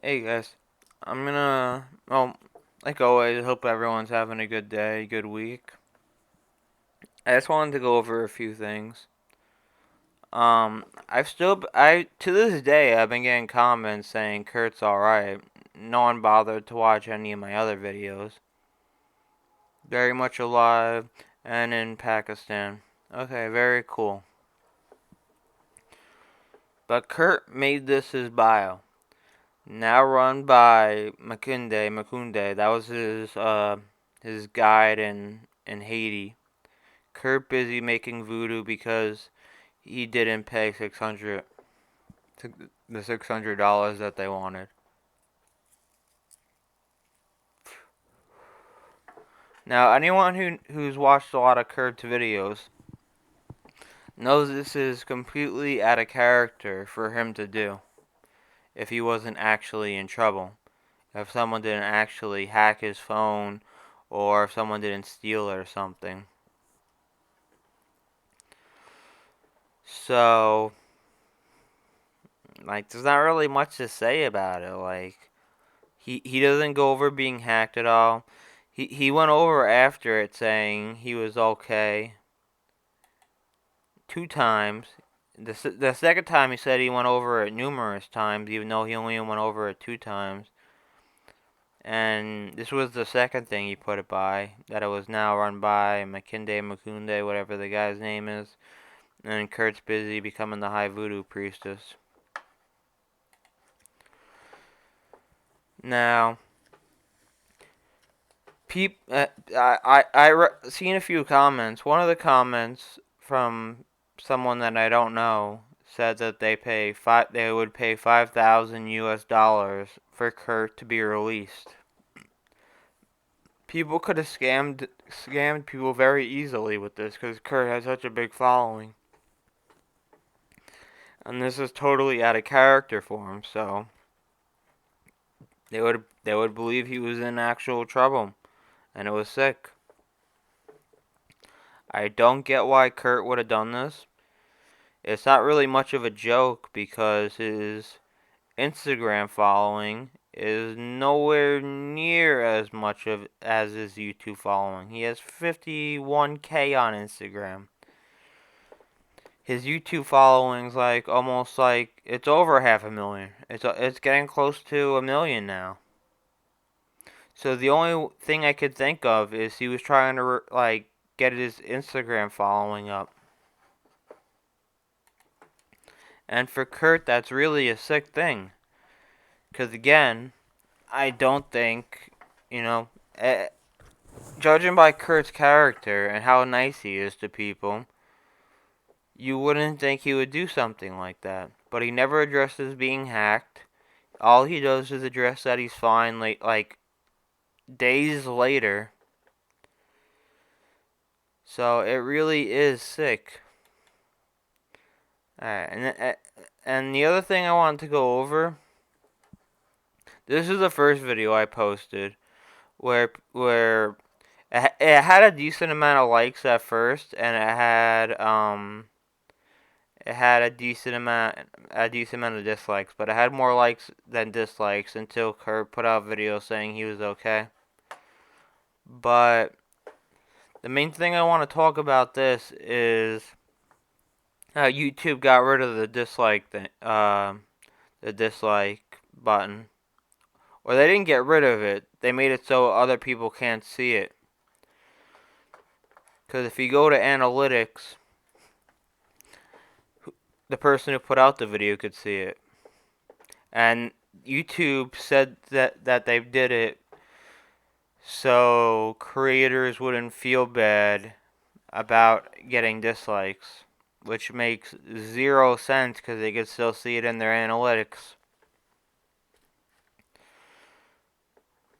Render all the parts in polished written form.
Hey guys, well, like always, hope everyone's having a good day, good week. I just wanted to go over a few things. To this day, I've been getting comments saying Kurt's alright. No one bothered to watch any of my other videos. Very much alive and in Pakistan. Okay, very cool. But Kurt made this his bio. Now run by Makunde. That was his guide in Haiti. Kurt busy making voodoo because he didn't pay the $600 that they wanted. Now, anyone who's watched a lot of Kurt's videos knows this is completely out of character for him to do if he wasn't actually in trouble. If someone didn't actually hack his phone or if someone didn't steal it or something. So, there's not really much to say about it. He doesn't go over being hacked at all. He went over after it saying he was okay 2 times. The second time he said he went over it numerous times, even though he only went over it 2 times. And this was the second thing he put it by, that it was now run by Makunde, whatever the guy's name is. And Kurt's busy becoming the high voodoo priestess. Now, seen a few comments. One of the comments from someone that I don't know said that they would pay 5,000 US dollars for Kurt to be released. People could have scammed people very easily with this because Kurt has such a big following. And this is totally out of character for him, so they would believe he was in actual trouble and it was sick. I don't get why Kurt would have done this. It's not really much of a joke because his Instagram following is nowhere near as much as his YouTube following. He has 51K on Instagram. His YouTube following's it's over 500,000. It's getting close to 1 million now. So the only thing I could think of is he was trying to get his Instagram following up. And for Kurt, that's really a sick thing. Because again, I don't think, judging by Kurt's character and how nice he is to people, you wouldn't think he would do something like that. But he never addresses being hacked. All he does is address that he's fine, like days later. So it really is sick. Alright, and the other thing I wanted to go over. This is the first video I posted where it had a decent amount of likes at first, and it had a decent amount of dislikes, but it had more likes than dislikes until Kurt put out a video saying he was okay. But the main thing I want to talk about this is how YouTube got rid of the dislike button. Or they didn't get rid of it. They made it so other people can't see it. Because if you go to analytics, the person who put out the video could see it. And YouTube said that they did it so creators wouldn't feel bad about getting dislikes, which makes 0 sense because they could still see it in their analytics.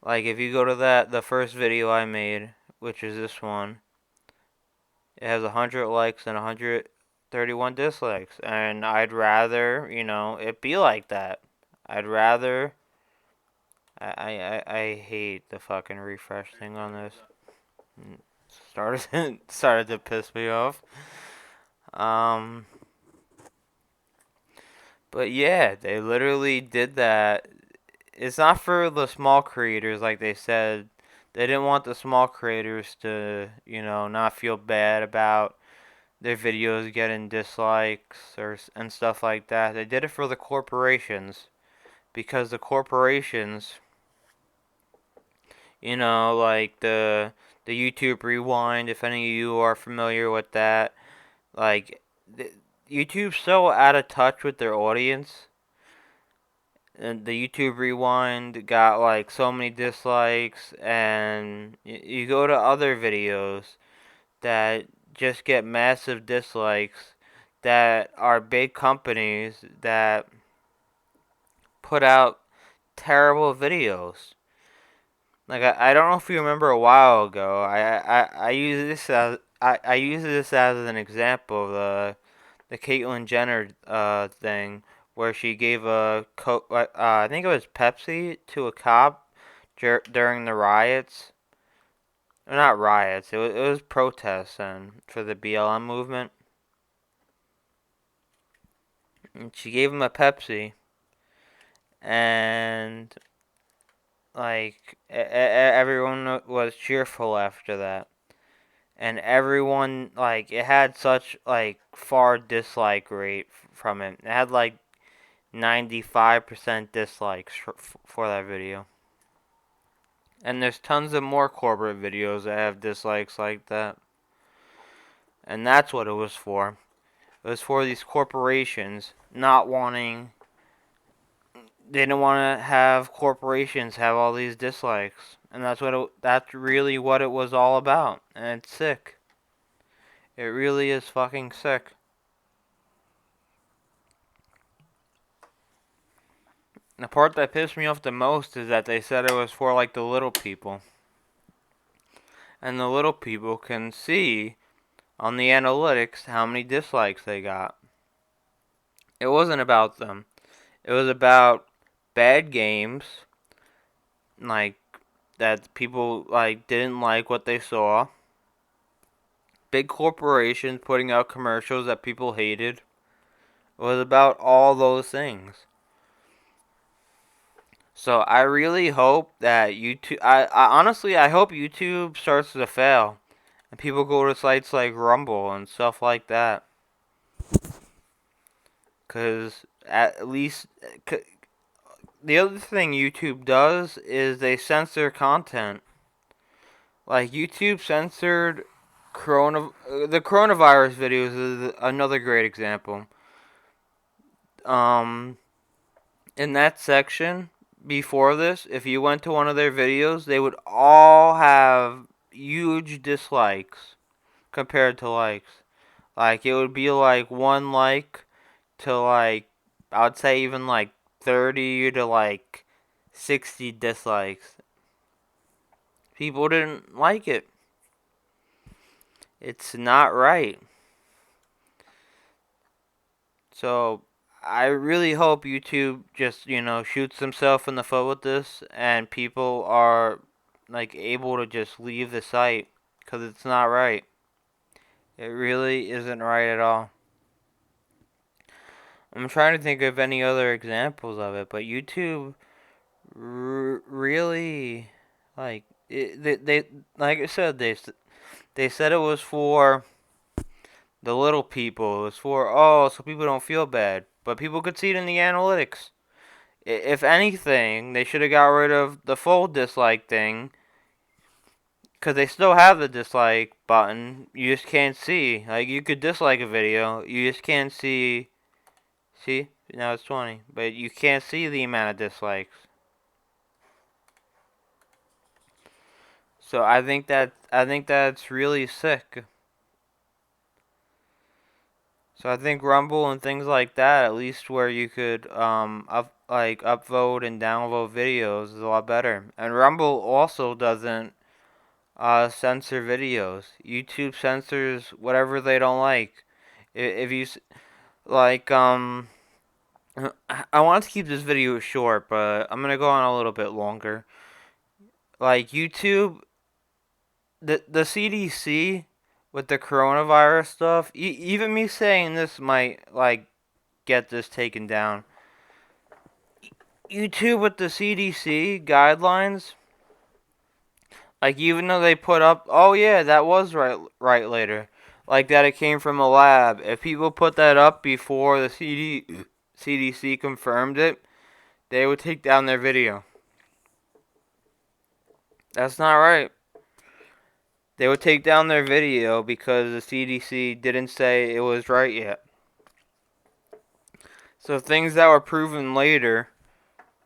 Like if you go to the first video I made, which is this one, it has 100 likes and 131 dislikes, and I'd rather, it be like that. I'd rather. I hate the fucking refresh thing on this. Started to piss me off. But yeah, they literally did that it's not for the small creators like they said. They didn't want the small creators to, not feel bad about their videos getting dislikes and stuff like that. They did it for the corporations because the corporations, like the YouTube Rewind, if any of you are familiar with that, like YouTube's so out of touch with their audience. And the YouTube Rewind got like so many dislikes, and you go to other videos that just get massive dislikes that are big companies that put out terrible videos. Like I don't know if you remember a while ago, I use this as I use this as an example of the Caitlyn Jenner thing where she gave I think it was Pepsi to a cop during the riots. Or not riots. It was protests and for the BLM movement. And she gave him a Pepsi, and like everyone was cheerful after that. And everyone like it had such like far dislike rate from it. It had like 95% dislikes for that video. And there's tons of more corporate videos that have dislikes like that. And that's what it was for. It was for these corporations not wanting. They didn't want to have corporations have all these dislikes. And that's really what it was all about. And it's sick. It really is fucking sick. The part that pissed me off the most is that they said it was for like the little people. And the little people can see on the analytics how many dislikes they got. It wasn't about them. It was about bad games, like that people like didn't like what they saw. Big corporations putting out commercials that people hated. It was about all those things. So I really hope that YouTube. I honestly I hope YouTube starts to fail, and people go to sites like Rumble and stuff like that. Cause at least the other thing YouTube does is they censor content. Like YouTube censored the coronavirus videos is another great example. Um, in that section before this, if you went to one of their videos, they would all have huge dislikes compared to likes. Like it would be like one like to like I would say even like 30 to like 60 dislikes. People didn't like it. It's not right. So I really hope YouTube just, shoots himself in the foot with this and people are like able to just leave the site cuz it's not right. It really isn't right at all. I'm trying to think of any other examples of it, but YouTube really like they like I said they said it was for the little people. It was for so people don't feel bad, but people could see it in the analytics. If anything, they should have got rid of the full dislike thing because they still have the dislike button. You just can't see. Like you could dislike a video, you just can't see. See, now it's 20, but you can't see the amount of dislikes. So I think that's really sick. So I think Rumble and things like that, at least where you could upvote and downvote videos, is a lot better. And Rumble also doesn't censor videos. YouTube censors whatever they don't like. If you like I want to keep this video short, but I'm gonna go on a little bit longer. Like YouTube, the CDC with the coronavirus stuff. Even me saying this might like get this taken down. YouTube with the CDC guidelines, like even though they put up, oh yeah, that was right later, like that it came from a lab. If people put that up before the CDC confirmed it, they would take down their video. That's not right. They would take down their video because the CDC didn't say it was right yet. So things that were proven later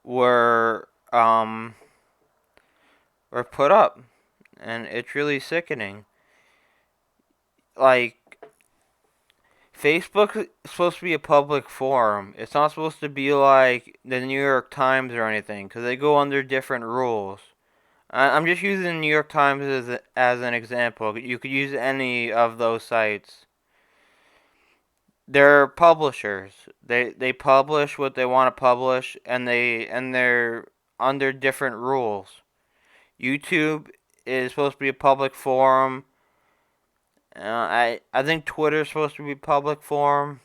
were were put up, and it's really sickening. Like, Facebook is supposed to be a public forum. It's not supposed to be like the New York Times or anything, because they go under different rules. I'm just using the New York Times as an example. You could use any of those sites. They're publishers. They publish what they want to publish, and they're under different rules. YouTube is supposed to be a public forum. I think Twitter's supposed to be a public forum,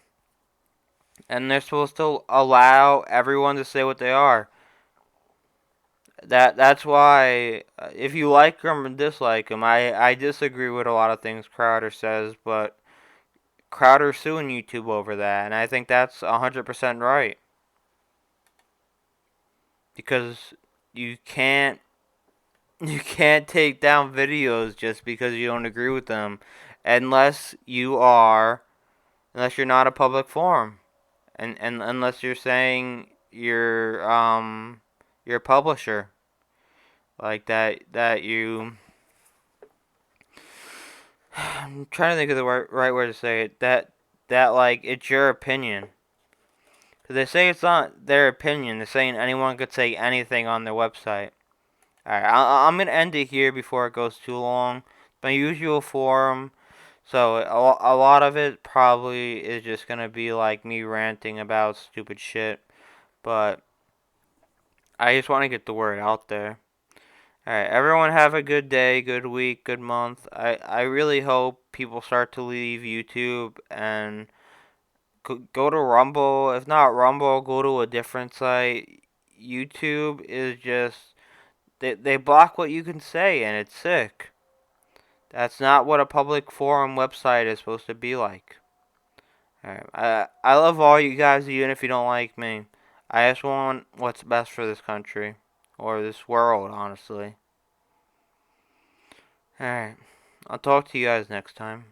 and they're supposed to allow everyone to say what they are. That's why if you like them or dislike them, I disagree with a lot of things Crowder says, but Crowder's suing YouTube over that, and I think that's 100% right, because you can't you can't take down videos just because you don't agree with them, unless unless you're not a public forum, and unless you're saying you're a publisher, like that you. I'm trying to think of the right word to say it. That like it's your opinion. Because they say it's not their opinion. They're saying anyone could say anything on their website. Alright, I'm going to end it here before it goes too long. My usual forum. So a lot of it probably is just going to be like me ranting about stupid shit. But I just want to get the word out there. Alright, everyone have a good day, good week, good month. I really hope people start to leave YouTube and go to Rumble. If not Rumble, go to a different site. YouTube is just they block what you can say, and it's sick. That's not what a public forum website is supposed to be like. Alright, I love all you guys, even if you don't like me. I just want what's best for this country, or this world, honestly. Alright, I'll talk to you guys next time.